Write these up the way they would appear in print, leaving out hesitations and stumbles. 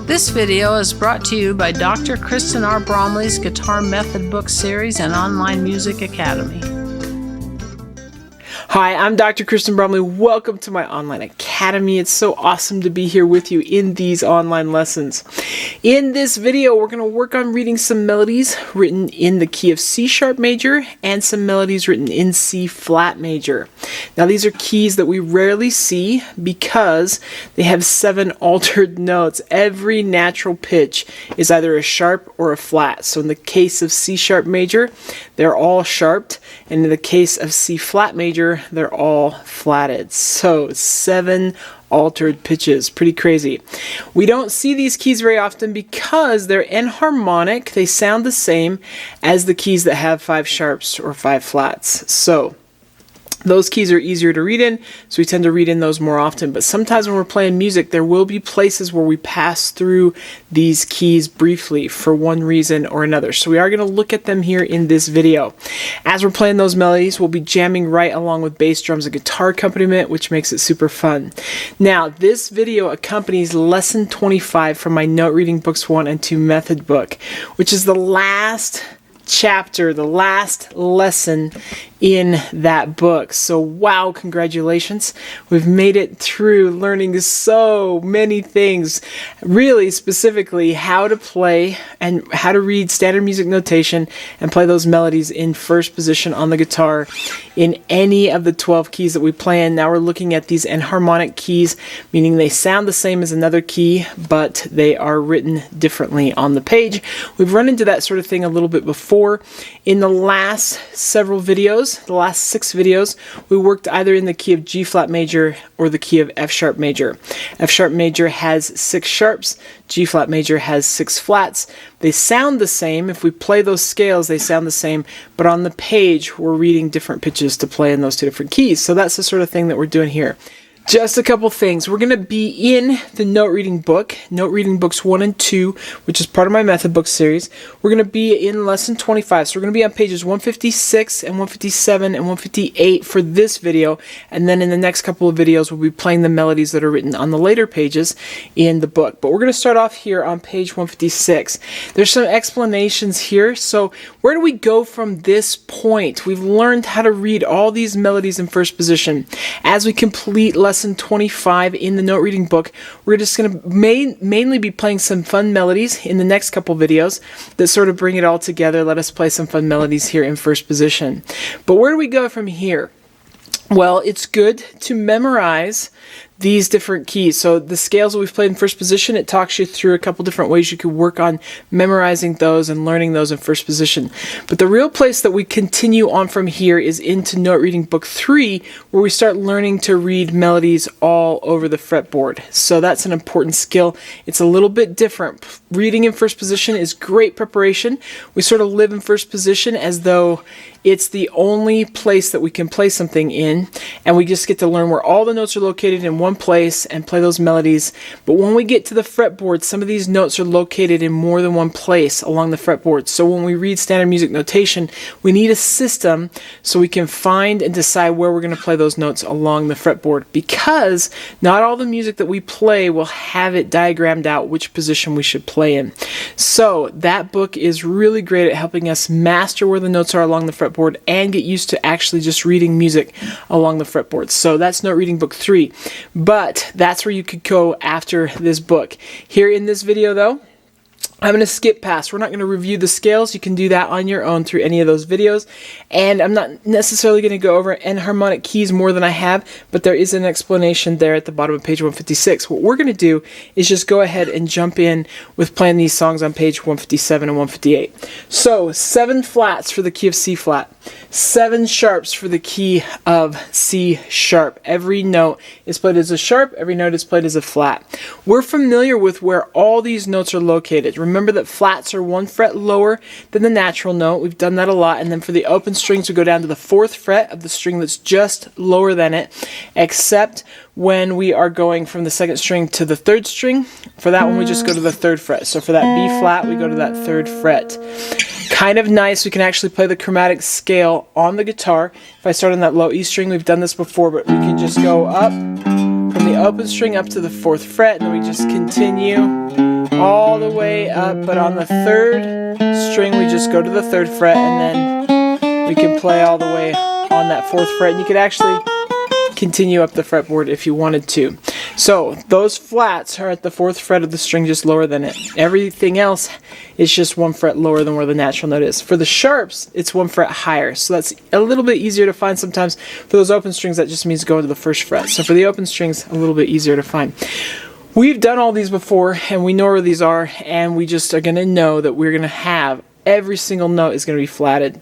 This video is brought to you by Dr. Kristen R. Bromley's Guitar Method Book Series and Online Music Academy. Hi, I'm Dr. Kristen Bromley. Welcome to my online academy. It's so awesome to be here with you in these online lessons. In this video, we're going to work on reading some melodies written in the key of C sharp major and some melodies written in C flat major. Now, these are keys that we rarely see because they have 7 altered notes. Every natural pitch is either a sharp or a flat. So in the case of C sharp major, they're all sharped, and in the case of C flat major, they're all flatted. So 7 altered pitches. Pretty crazy. We don't see these keys very often because they're enharmonic. They sound the same as the keys that have 5 sharps or 5 flats. So those keys are easier to read in, so we tend to read in those more often. But sometimes when we're playing music, there will be places where we pass through these keys briefly for one reason or another. So we are going to look at them here in this video. As we're playing those melodies, we'll be jamming right along with bass drums and guitar accompaniment, which makes it super fun. Now, this video accompanies Lesson 25 from my Note Reading Books 1 and 2 Method book, which is the last chapter, the last lesson in that book. So wow, congratulations. We've made it through learning so many things, really specifically how to play and how to read standard music notation and play those melodies in first position on the guitar in any of the 12 keys that we play in. Now we're looking at these enharmonic keys, meaning they sound the same as another key, but they are written differently on the page. We've run into that sort of thing a little bit before. In the last several videos, the last 6 videos, we worked either in the key of G flat major or the key of F sharp major. F sharp major has 6 sharps, G flat major has 6 flats. They sound the same. If we play those scales, they sound the same, but on the page, we're reading different pitches to play in those 2 different keys. So that's the sort of thing that we're doing here. Just a couple things. We're going to be in the Note Reading book, Note Reading Books 1 and 2, which is part of my Method Book series. We're going to be in Lesson 25. So we're going to be on pages 156 and 157 and 158 for this video. And then in the next couple of videos, we'll be playing the melodies that are written on the later pages in the book. But we're going to start off here on page 156. There's some explanations here. So where do we go from this point? We've learned how to read all these melodies in first position. As we complete Lesson 25 in the Note Reading book, we're just going to mainly be playing some fun melodies in the next couple videos that sort of bring it all together. Let us play some fun melodies here in first position. But where do we go from here? Well, it's good to memorize these different keys. So the scales that we've played in first position, it talks you through a couple different ways you could work on memorizing those and learning those in first position. But the real place that we continue on from here is into Note Reading Book 3, where we start learning to read melodies all over the fretboard. So that's an important skill. It's a little bit different. Reading in first position is great preparation. We sort of live in first position as though it's the only place that we can play something in, and we just get to learn where all the notes are located in one place and play those melodies. But when we get to the fretboard, some of these notes are located in more than one place along the fretboard. So when we read standard music notation, we need a system so we can find and decide where we're going to play those notes along the fretboard, because not all the music that we play will have it diagrammed out which position we should play in. So that book is really great at helping us master where the notes are along the fretboard and get used to actually just reading music along the fretboard. So that's Note Reading Book 3. But that's where you could go after this book. Here in this video, though, I'm going to skip past. We're not going to review the scales. You can do that on your own through any of those videos. And I'm not necessarily going to go over enharmonic keys more than I have, but there is an explanation there at the bottom of page 156. What we're going to do is just go ahead and jump in with playing these songs on page 157 and 158. So 7 flats for the key of C flat, 7 sharps for the key of C sharp. Every note is played as a sharp, every note is played as a flat. We're familiar with where all these notes are located. Remember that flats are 1 fret lower than the natural note. We've done that a lot. And then for the open strings, we go down to the 4th fret of the string that's just lower than it, except when we are going from the 2nd string to the 3rd string. For that one, we just go to the 3rd fret. So for that B flat, we go to that 3rd fret. Kind of nice, we can actually play the chromatic scale on the guitar. If I start on that low E string, we've done this before, but we can just go up from the open string up to the 4th fret, and then we just continue all the way up, but on the 3rd string we just go to the 3rd fret, and then we can play all the way on that 4th fret, and you could actually continue up the fretboard if you wanted to. So those flats are at the 4th fret of the string, just lower than it. Everything else is just 1 fret lower than where the natural note is. For the sharps, it's 1 fret higher, so that's a little bit easier to find sometimes. For those open strings, that just means going to the 1st fret. So for the open strings, a little bit easier to find. We've done all these before, and we know where these are, and we just are going to know that we're going to have every single note is going to be flatted.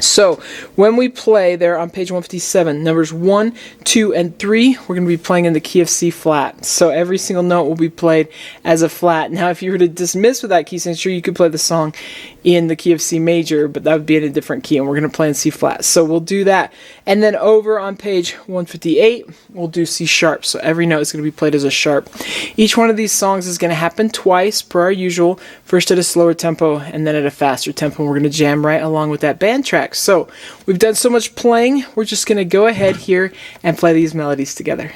So when we play there on page 157, numbers 1, 2, and 3, we're going to be playing in the key of C flat. So every single note will be played as a flat. Now if you were to dismiss with that key signature, you could play the song in the key of C major, but that would be in a different key, and we're going to play in C flat. So we'll do that. And then over on page 158, we'll do C sharp. So every note is going to be played as a sharp. Each one of these songs is going to happen twice per our usual, first at a slower tempo and then at a faster tempo. We're going to jam right along with that band track. So we've done so much playing, we're just going to go ahead here and play these melodies together.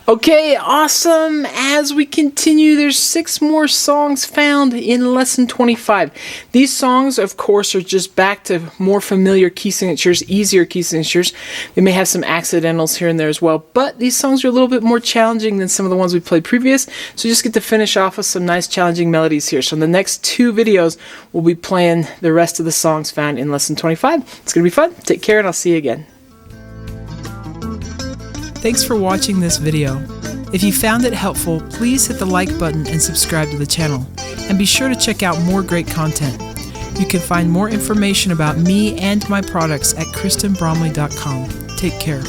Okay, awesome. As we continue, there's 6 more songs found in lesson 25. These songs, of course, are just back to more familiar key signatures, easier key signatures. They may have some accidentals here and there as well, but these songs are a little bit more challenging than some of the ones we played previous, so just get to finish off with some nice challenging melodies here. So in the next 2 videos, we'll be playing the rest of the songs found in lesson 25. It's going to be fun. Take care, and I'll see you again. Thanks for watching this video. If you found it helpful, please hit the like button and subscribe to the channel. And be sure to check out more great content. You can find more information about me and my products at KristenBromley.com. Take care.